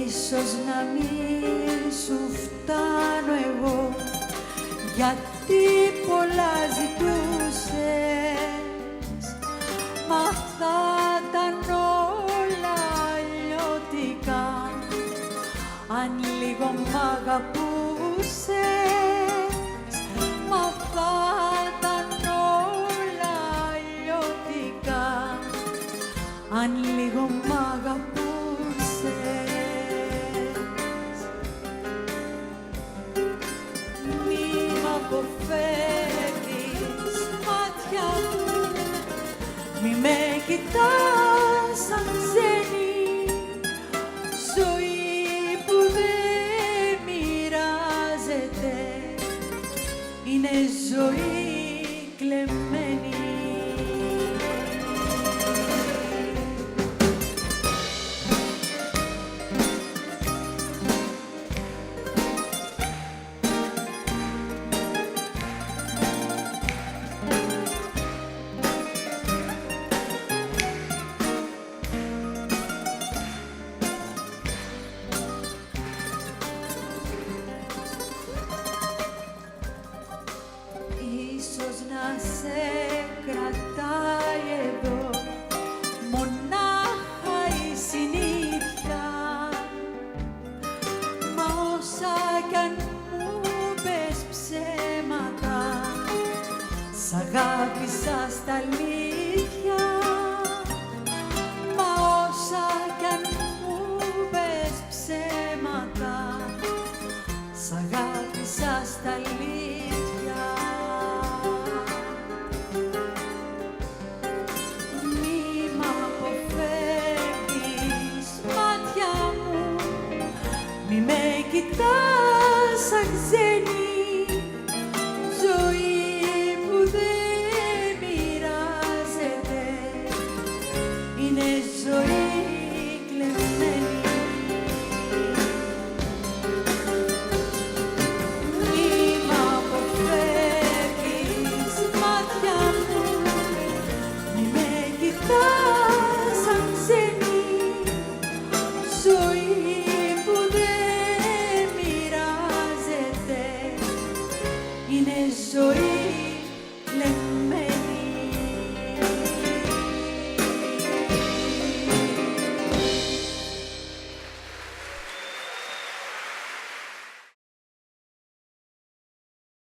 Ίσως να μην σου φτάνω εγώ, γιατί πολλά ζητούσες, μα θα ήταν όλα αλλιώτικα αν λίγο μ' αγαπούσες, μα θα ήταν όλα αλλιώτικα αν λίγο μ' αγαπούσες. Αποφεύγεις μάτια μου, μη με κοιτάς σαν ξένη, ζωή που δεν μοιράζεται είναι ζωή κλεμμένη. Ίσως να σε κρατάει εδώ μονάχα η συνήθεια, μα όσα κι αν μου πες ψέματα, σ' αγάπησα στα αλήθεια, μα όσα κι αν μου πες ψέματα, σ' αγάπησα στα αλήθεια. Μη με κοιτάς σαν ξένη,